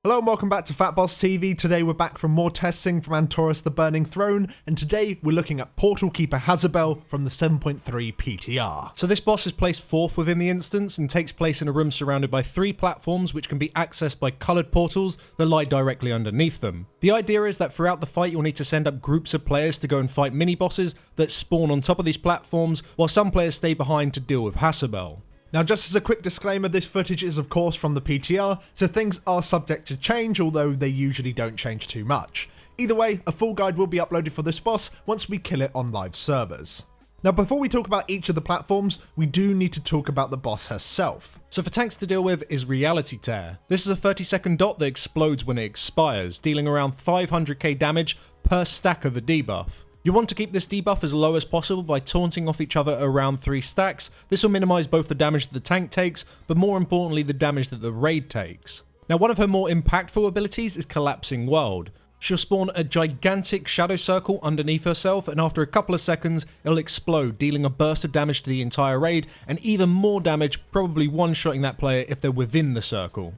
Hello and welcome back to FATBOSS TV. Today we're back from more testing from Antorus the Burning Throne, and today we're looking at Portal Keeper Hasabel from the 7.3 PTR. So this boss is placed 4th within the instance and takes place in a room surrounded by 3 platforms which can be accessed by coloured portals that lie directly underneath them. The idea is that throughout the fight you'll need to send up groups of players to go and fight mini-bosses that spawn on top of these platforms, while some players stay behind to deal with Hasabel. Now, just as a quick disclaimer, this footage is of course from the PTR, so things are subject to change, although they usually don't change too much. Either way, a full guide will be uploaded for this boss once we kill it on live servers. Now, before we talk about each of the platforms, we do need to talk about the boss herself. So for tanks to deal with is Reality Tear. This is a 30-second dot that explodes when it expires, dealing around 500k damage per stack of the debuff. You want to keep this debuff as low as possible by taunting off each other around 3 stacks. This will minimise both the damage that the tank takes, but more importantly the damage that the raid takes. Now, one of her more impactful abilities is Collapsing World. She'll spawn a gigantic shadow circle underneath herself, and after a couple of seconds it'll explode, dealing a burst of damage to the entire raid, and even more damage, probably one-shotting that player if they're within the circle.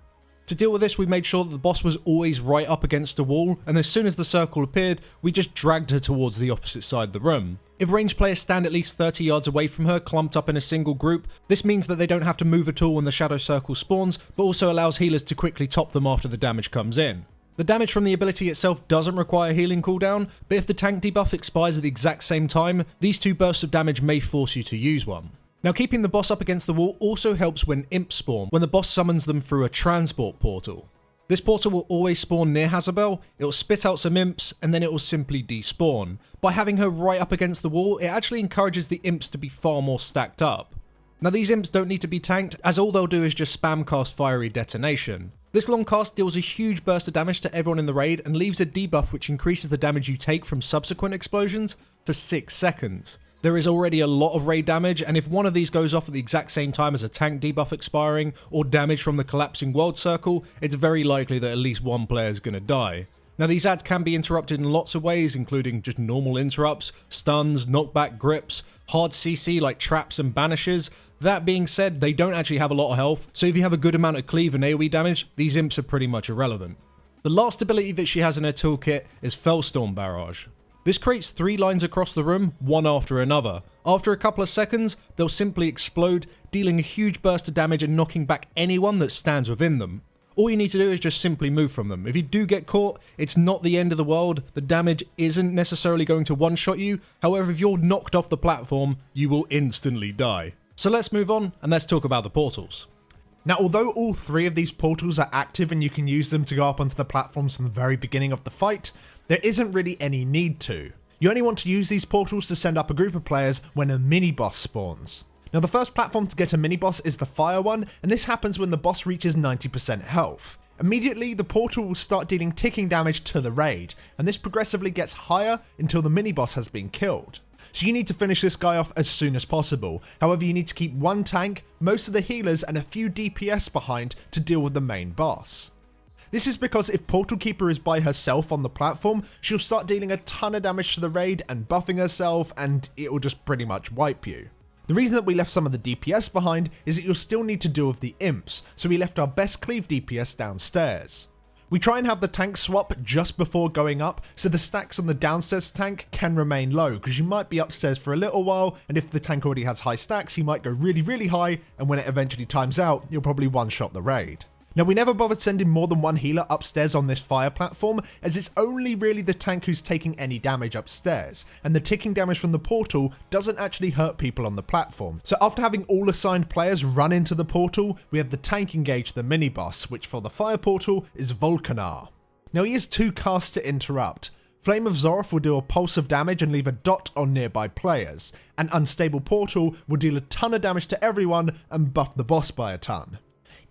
To deal with this, we made sure that the boss was always right up against a wall, and as soon as the circle appeared, we just dragged her towards the opposite side of the room. If ranged players stand at least 30 yards away from her, clumped up in a single group, this means that they don't have to move at all when the shadow circle spawns, but also allows healers to quickly top them after the damage comes in. The damage from the ability itself doesn't require healing cooldown, but if the tank debuff expires at the exact same time, these 2 bursts of damage may force you to use one. Now, keeping the boss up against the wall also helps when imps spawn, when the boss summons them through a transport portal. This portal will always spawn near Hasabel, it will spit out some imps, and then it will simply despawn. By having her right up against the wall, it actually encourages the imps to be far more stacked up. Now, these imps don't need to be tanked, as all they'll do is just spam cast Fiery Detonation. This long cast deals a huge burst of damage to everyone in the raid and leaves a debuff which increases the damage you take from subsequent explosions for 6 seconds. There is already a lot of raid damage, and if one of these goes off at the exact same time as a tank debuff expiring or damage from the Collapsing World circle, it's very likely that at least one player is going to die. Now, these ads can be interrupted in lots of ways, including just normal interrupts, stuns, knockback grips, hard CC like traps and banishes. That being said, they don't actually have a lot of health, so if you have a good amount of cleave and AoE damage, these imps are pretty much irrelevant. The last ability that she has in her toolkit is Fel Storm Barrage. This creates 3 lines across the room, one after another. After a couple of seconds, they'll simply explode, dealing a huge burst of damage and knocking back anyone that stands within them. All you need to do is just simply move from them. If you do get caught, it's not the end of the world. The damage isn't necessarily going to one-shot you. However, if you're knocked off the platform, you will instantly die. So let's move on and let's talk about the portals. Now, although all 3 of these portals are active and you can use them to go up onto the platforms from the very beginning of the fight, there isn't really any need to. You only want to use these portals to send up a group of players when a mini-boss spawns. Now, the first platform to get a mini-boss is the fire one, and this happens when the boss reaches 90% health. Immediately, the portal will start dealing ticking damage to the raid, and this progressively gets higher until the mini-boss has been killed. So you need to finish this guy off as soon as possible. However, you need to keep 1 tank, most of the healers, and a few DPS behind to deal with the main boss. This is because if Portal Keeper is by herself on the platform, she'll start dealing a ton of damage to the raid and buffing herself, and it will just pretty much wipe you. The reason that we left some of the DPS behind is that you'll still need to deal with the imps, so we left our best cleave DPS downstairs. We try and have the tank swap just before going up, so the stacks on the downstairs tank can remain low, because you might be upstairs for a little while, and if the tank already has high stacks, you might go really high, and when it eventually times out, you'll probably one-shot the raid. Now, we never bothered sending more than 1 healer upstairs on this fire platform, as it's only really the tank who's taking any damage upstairs, and the ticking damage from the portal doesn't actually hurt people on the platform. So after having all assigned players run into the portal, we have the tank engage the mini-boss, which for the fire portal is Volcanar. Now, he has 2 casts to interrupt. Flame of Zoroth will do a pulse of damage and leave a dot on nearby players, and Unstable Portal will deal a ton of damage to everyone and buff the boss by a ton.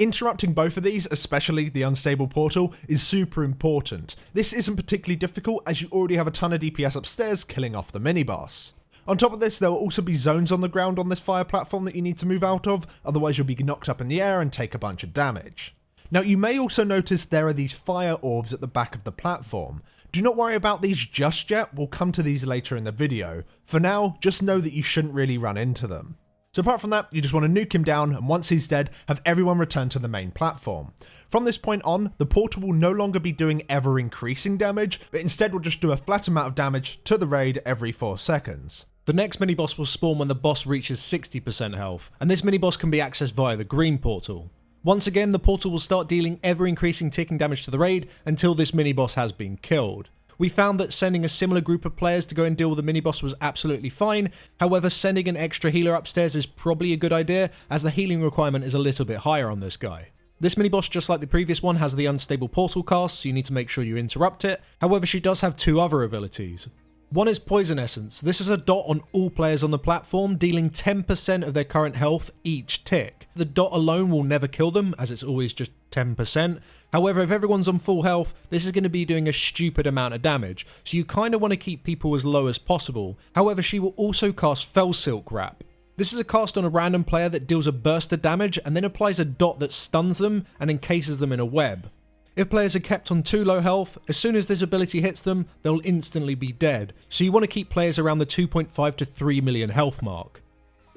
Interrupting both of these, especially the Unstable Portal, is super important. This isn't particularly difficult as you already have a ton of DPS upstairs killing off the mini-boss. On top of this, there will also be zones on the ground on this fire platform that you need to move out of, otherwise you'll be knocked up in the air and take a bunch of damage. Now, you may also notice there are these fire orbs at the back of the platform. Do not worry about these just yet, we'll come to these later in the video. For now, just know that you shouldn't really run into them. So apart from that, you just want to nuke him down, and once he's dead, have everyone return to the main platform. From this point on, the portal will no longer be doing ever increasing damage, but instead will just do a flat amount of damage to the raid every 4 seconds. The next mini-boss will spawn when the boss reaches 60% health, and this mini-boss can be accessed via the green portal. Once again, the portal will start dealing ever-increasing ticking damage to the raid until this mini-boss has been killed. We found that sending a similar group of players to go and deal with the mini-boss was absolutely fine, however sending an extra healer upstairs is probably a good idea, as the healing requirement is a little bit higher on this guy. This mini-boss, just like the previous one, has the unstable portal cast, so you need to make sure you interrupt it. However, she does have 2 other abilities. One is Poison Essence. This is a dot on all players on the platform, dealing 10% of their current health each tick. The dot alone will never kill them, as it's always just 10%. However, if everyone's on full health, this is going to be doing a stupid amount of damage, so you kind of want to keep people as low as possible. However, she will also cast Fel Silk Wrap. This is a cast on a random player that deals a burst of damage and then applies a dot that stuns them and encases them in a web. If players are kept on too low health, as soon as this ability hits them, they'll instantly be dead, so you want to keep players around the 2.5 to 3 million health mark.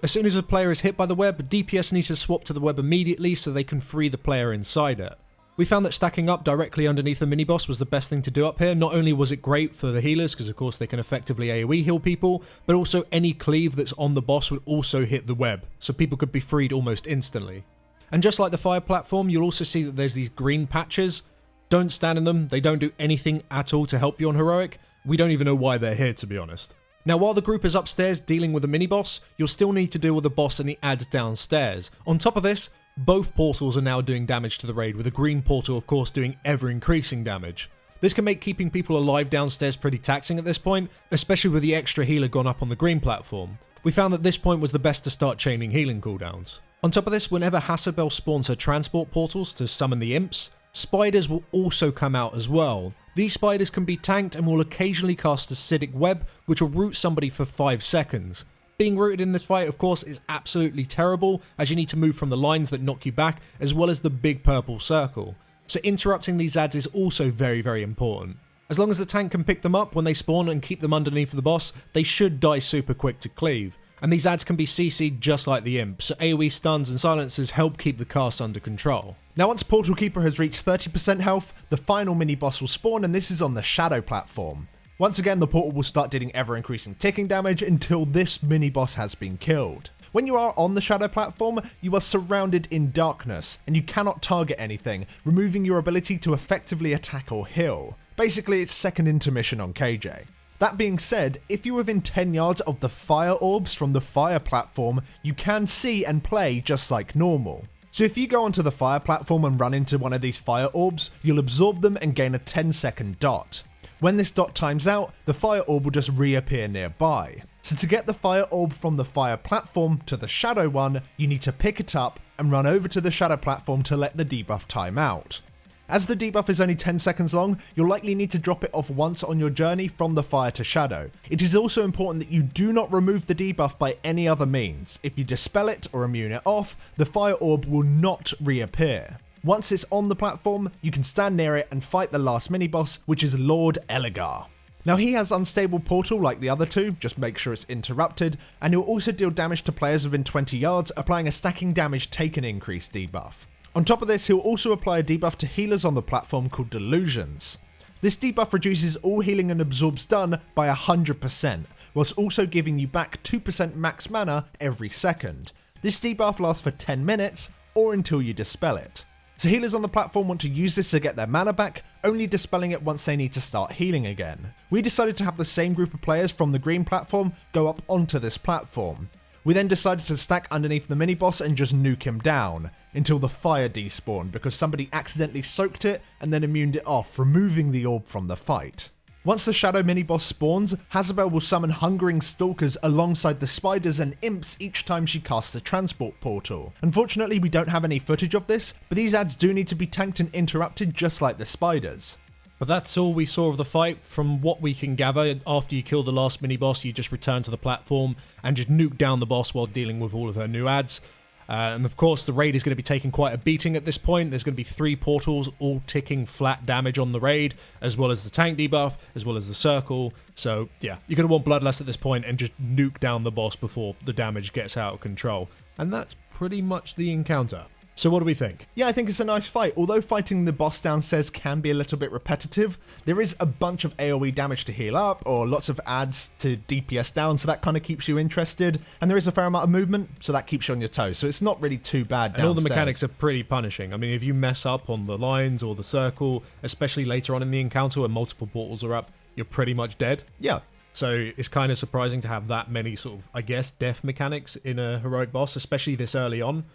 As soon as a player is hit by the web, DPS needs to swap to the web immediately so they can free the player inside it. We found that stacking up directly underneath the mini-boss was the best thing to do up here. Not only was it great for the healers, because of course they can effectively AoE heal people, but also any cleave that's on the boss would also hit the web, so people could be freed almost instantly. And just like the fire platform, you'll also see that there's these green patches. Don't stand in them, they don't do anything at all to help you on heroic. We don't even know why they're here, to be honest. Now, while the group is upstairs dealing with the mini-boss, you'll still need to deal with the boss and the ads downstairs. On top of this, both portals are now doing damage to the raid, with the green portal of course doing ever increasing damage. This can make keeping people alive downstairs pretty taxing at this point, especially with the extra healer gone up on the green platform. We found that this point was the best to start chaining healing cooldowns. On top of this, whenever Hasabel spawns her transport portals to summon the imps, spiders will also come out as well. These spiders can be tanked and will occasionally cast acidic web, which will root somebody for 5 seconds. Being rooted in this fight, of course, is absolutely terrible, as you need to move from the lines that knock you back, as well as the big purple circle. So interrupting these ads is also very, very important. As long as the tank can pick them up when they spawn and keep them underneath the boss, they should die super quick to cleave. And these ads can be CC'd just like the imp, so AoE stuns and silencers help keep the cast under control. Now once Portal Keeper has reached 30% health, the final mini-boss will spawn, and this is on the Shadow platform. Once again, the portal will start dealing ever-increasing ticking damage until this mini-boss has been killed. When you are on the Shadow platform, you are surrounded in darkness, and you cannot target anything, removing your ability to effectively attack or heal. Basically, it's second intermission on KJ. That being said, if you're within 10 yards of the fire orbs from the fire platform, you can see and play just like normal. So if you go onto the fire platform and run into one of these fire orbs, you'll absorb them and gain a 10-second dot. When this dot times out, the fire orb will just reappear nearby. So to get the fire orb from the fire platform to the shadow one, you need to pick it up and run over to the shadow platform to let the debuff time out. As the debuff is only 10 seconds long, you'll likely need to drop it off once on your journey from the fire to shadow. It is also important that you do not remove the debuff by any other means. If you dispel it or immune it off, the fire orb will not reappear. Once it's on the platform, you can stand near it and fight the last mini-boss, which is Lord Elega. Now he has unstable portal like the other two, just make sure it's interrupted, and he'll also deal damage to players within 20 yards, applying a stacking damage taken increase debuff. On top of this, he'll also apply a debuff to healers on the platform called Delusions. This debuff reduces all healing and absorb stun by 100%, whilst also giving you back 2% max mana every second. This debuff lasts for 10 minutes, or until you dispel it. So healers on the platform want to use this to get their mana back, only dispelling it once they need to start healing again. We decided to have the same group of players from the green platform go up onto this platform. We then decided to stack underneath the mini-boss and just nuke him down, until the fire despawned because somebody accidentally soaked it and then immuned it off, removing the orb from the fight. Once the shadow mini-boss spawns, Hasabel will summon hungering stalkers alongside the spiders and imps each time she casts a transport portal. Unfortunately, we don't have any footage of this, but these ads do need to be tanked and interrupted just like the spiders. But that's all we saw of the fight. From what we can gather, after you kill the last mini-boss, you just return to the platform and just nuke down the boss while dealing with all of her new ads. And of course, the raid is going to be taking quite a beating at this point. There's going to be 3 portals, all ticking flat damage on the raid, as well as the tank debuff, as well as the circle. So yeah, you're going to want Bloodlust at this point and just nuke down the boss before the damage gets out of control. And that's pretty much the encounter. So what do we think? Yeah, I think it's a nice fight. Although fighting the boss downstairs can be a little bit repetitive, there is a bunch of AoE damage to heal up, or lots of adds to DPS down, so that kind of keeps you interested. And there is a fair amount of movement, so that keeps you on your toes. So it's not really too bad downstairs. And all the mechanics are pretty punishing. I mean, if you mess up on the lines or the circle, especially later on in the encounter when multiple portals are up, you're pretty much dead. Yeah. So it's kind of surprising to have that many sort of, I guess, death mechanics in a heroic boss, especially this early on.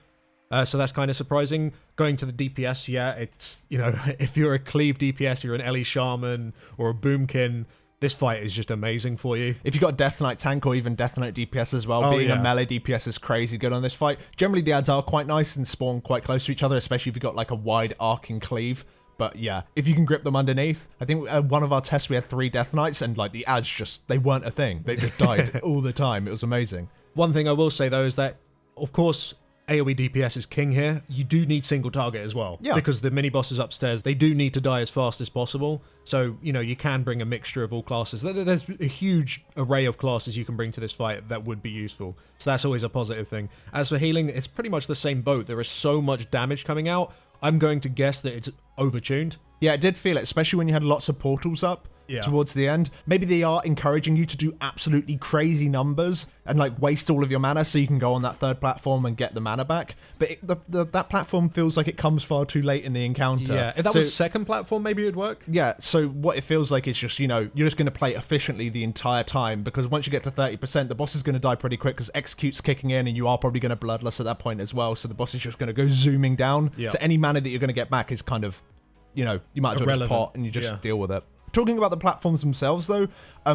So that's kind of surprising. Going to the DPS, yeah, it's, you know, if you're a cleave DPS, you're an Ellie Shaman or a Boomkin, this fight is just amazing for you. If you've got Death Knight tank or even Death Knight DPS as well, being a melee DPS is crazy good on this fight. Generally, the adds are quite nice and spawn quite close to each other, especially if you've got like a wide arcing cleave. But yeah, if you can grip them underneath, I think one of our tests we had 3 Death Knights and like the adds just, they weren't a thing. They just died all the time. It was amazing. One thing I will say though is that, of course, AoE DPS is king here. You do need single target as well. Yeah. Because the mini bosses upstairs, they do need to die as fast as possible. So, you know, you can bring a mixture of all classes. There's a huge array of classes you can bring to this fight that would be useful. So that's always a positive thing. As for healing, it's pretty much the same boat. There is so much damage coming out. I'm going to guess that it's overtuned. Yeah, I did feel it, especially when you had lots of portals up. Towards the end. Maybe they are encouraging you to do absolutely crazy numbers and like waste all of your mana so you can go on that third platform and get the mana back. But that platform feels like it comes far too late in the encounter. Yeah, if that was second platform, maybe it would work. Yeah, so what it feels like is just, you know, you're just going to play efficiently the entire time because once you get to 30%, the boss is going to die pretty quick because execute's kicking in and you are probably going to bloodlust at that point as well. So the boss is just going to go zooming down. Yeah. So any mana that you're going to get back is kind of, you know, you might as well just pot and you just deal with it. Talking about the platforms themselves though,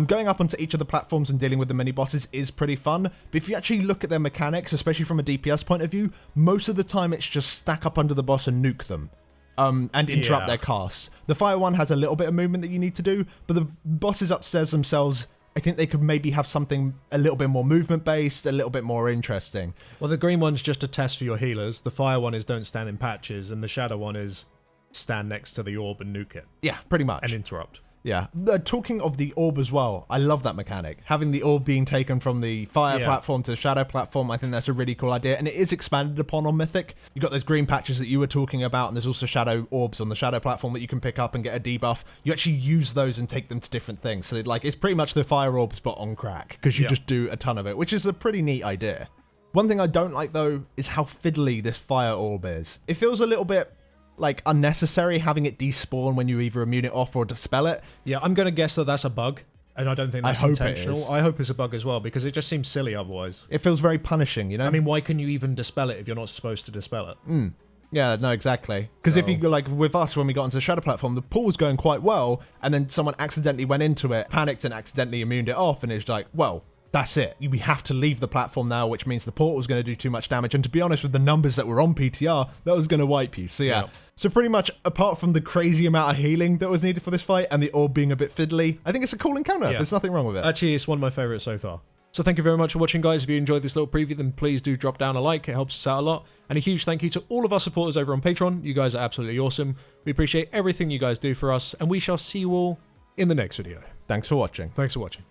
going up onto each of the platforms and dealing with the mini bosses is pretty fun, but if you actually look at their mechanics, especially from a DPS point of view, most of the time it's just stack up under the boss and nuke them. And interrupt their casts. The fire one has a little bit of movement that you need to do, but the bosses upstairs themselves, I think they could maybe have something a little bit more movement based, a little bit more interesting. Well, the green one's just a test for your healers, the fire one is don't stand in patches, and the shadow one is stand next to the orb and nuke it. Yeah, pretty much. And interrupt. Yeah. Talking of the orb as well, I love that mechanic. Having the orb being taken from the fire platform to the shadow platform, I think that's a really cool idea. And it is expanded upon on Mythic. You've got those green patches that you were talking about, and there's also shadow orbs on the shadow platform that you can pick up and get a debuff. You actually use those and take them to different things. So it's pretty much the fire orbs but on crack, because you just do a ton of it, which is a pretty neat idea. One thing I don't like though is how fiddly this fire orb is. It feels a little bit like unnecessary having it despawn when you either immune it off or dispel it. Yeah, I'm going to guess that that's a bug, and I don't think that's intentional. I hope it's a bug as well, because it just seems silly otherwise. It feels very punishing, you know? I mean, why can you even dispel it if you're not supposed to dispel it? Yeah, no, exactly. Because if you go like with us, when we got onto the shadow platform, the pool was going quite well, and then someone accidentally went into it, panicked and accidentally immuned it off, and it's like, well, that's it. We have to leave the platform now, which means the portal's going to do too much damage. And to be honest, with the numbers that were on PTR, that was going to wipe you. So yeah. So pretty much, apart from the crazy amount of healing that was needed for this fight and the orb being a bit fiddly, I think it's a cool encounter. There's nothing wrong with it. Actually, it's one of my favorites so far. So thank you very much for watching, guys. If you enjoyed this little preview, then please do drop down a like. It helps us out a lot. And a huge thank you to all of our supporters over on Patreon. You guys are absolutely awesome. We appreciate everything you guys do for us, and we shall see you all in the next video. Thanks for watching. Thanks for watching.